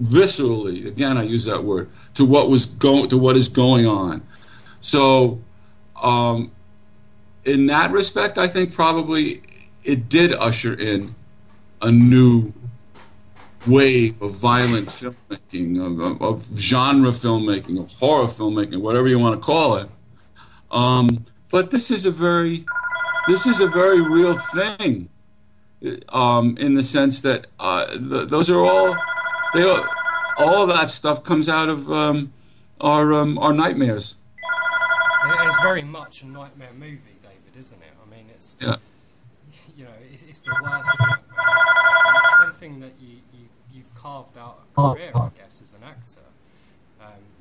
viscerally. Again, I use that word to what is going on. So, in that respect, I think probably it did usher in a new wave of violent filmmaking, of genre filmmaking, of horror filmmaking, whatever you want to call it. But this is a very real thing, in the sense that those are all of that stuff comes out of our nightmares. It's very much a nightmare movie, David, isn't it? I mean, it's yeah. You know, it's the worst nightmare. It's something that you've carved out a career, I guess, as an actor.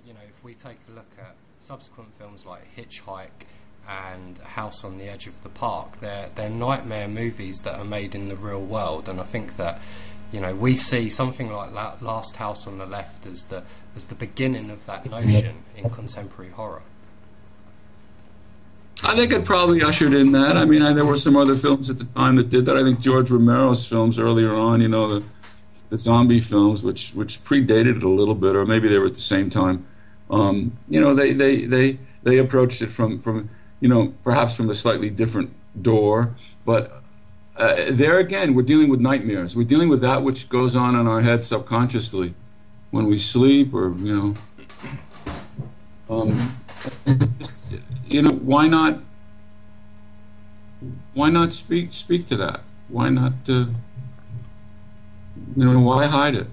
You know, if we take a look at subsequent films like Hitch Hike and House on the Edge of the Park, they're nightmare movies that are made in the real world, and I think that, you know, we see something like that Last House on the Left as the beginning of that notion in contemporary horror. I think it probably ushered in that. I mean, there were some other films at the time that did that. I think George Romero's films earlier on, you know, the zombie films, which predated it a little bit, or maybe they were at the same time. You know, they approached it from you know, perhaps from a slightly different door, but there again, we're dealing with nightmares. We're dealing with that which goes on in our head subconsciously when we sleep, or you know. Just, you know, why not speak to that? Why not, you know, why hide it?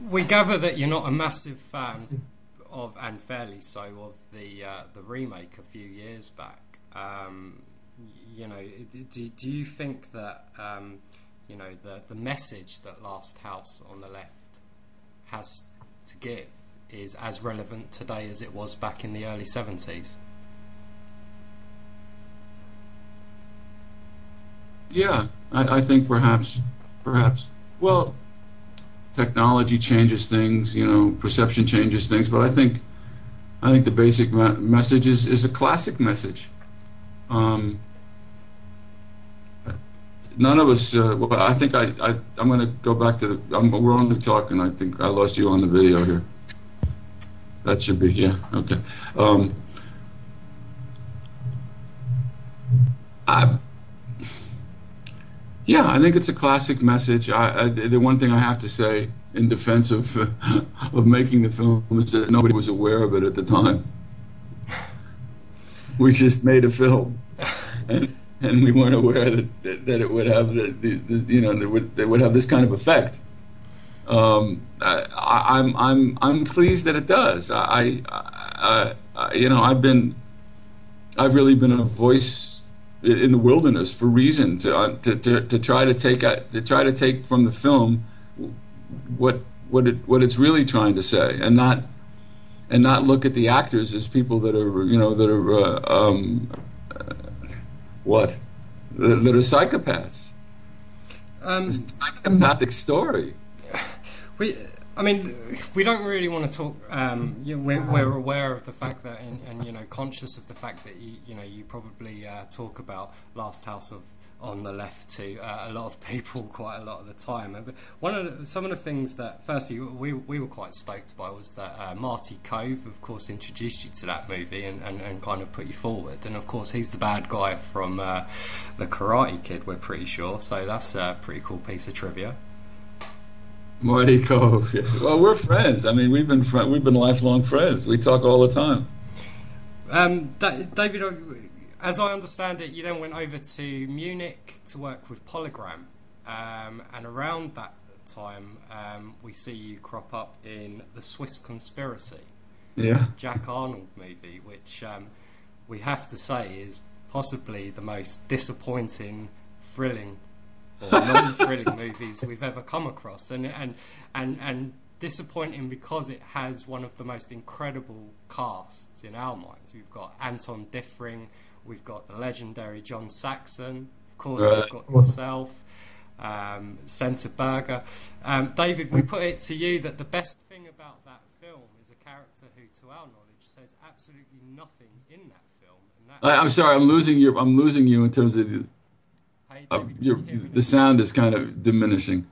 We gather that you're not a massive fan of, and fairly so, of the remake a few years back. You know, do you think that you know, the message that Last House on the Left has to give is as relevant today as it was back in the early 70s? Yeah, I think perhaps, well, technology changes things, you know, perception changes things, but I think the basic message is a classic message. None of us, well, I think I'm going to go back to we're only talking, I think I lost you on the video here. That should be, yeah, okay. Yeah, I think it's a classic message. The one thing I have to say in defense of making the film is that nobody was aware of it at the time. We just made a film, and we weren't aware that it would have you know, that would have this kind of effect. I'm pleased that it does. You know, I've really been a voice in the wilderness for reason to try to take from the film what it's really trying to say, and not look at the actors as people that are, you know, that are that are psychopaths. It's a psychopathic story. I mean, we don't really want to talk. We're aware of the fact that, and you know, conscious of the fact that you know, you probably talk about Last House on the Left to a lot of people quite a lot of the time. But some of the things that, firstly, we were quite stoked by was that Marty Cove, of course, introduced you to that movie and kind of put you forward. And of course, he's the bad guy from the Karate Kid, we're pretty sure. So that's a pretty cool piece of trivia. Marty Cove. Well, we're friends. I mean, we've been lifelong friends. We talk all the time. David, as I understand it, you then went over to Munich to work with Polygram, and around that time, we see you crop up in The Swiss Conspiracy, Jack Arnold movie, which we have to say is possibly the most disappointing, thrilling, or non-thrilling movies we've ever come across, and disappointing because it has one of the most incredible casts in our minds. We've got Anton Diffring, we've got the legendary John Saxon, of course, we've got yourself, Senta Berger. David, we put it to you that the best thing about that film is a character who, to our knowledge, says absolutely nothing in that film. And that I'm sorry, I'm losing you in terms of the sound is kind of diminishing.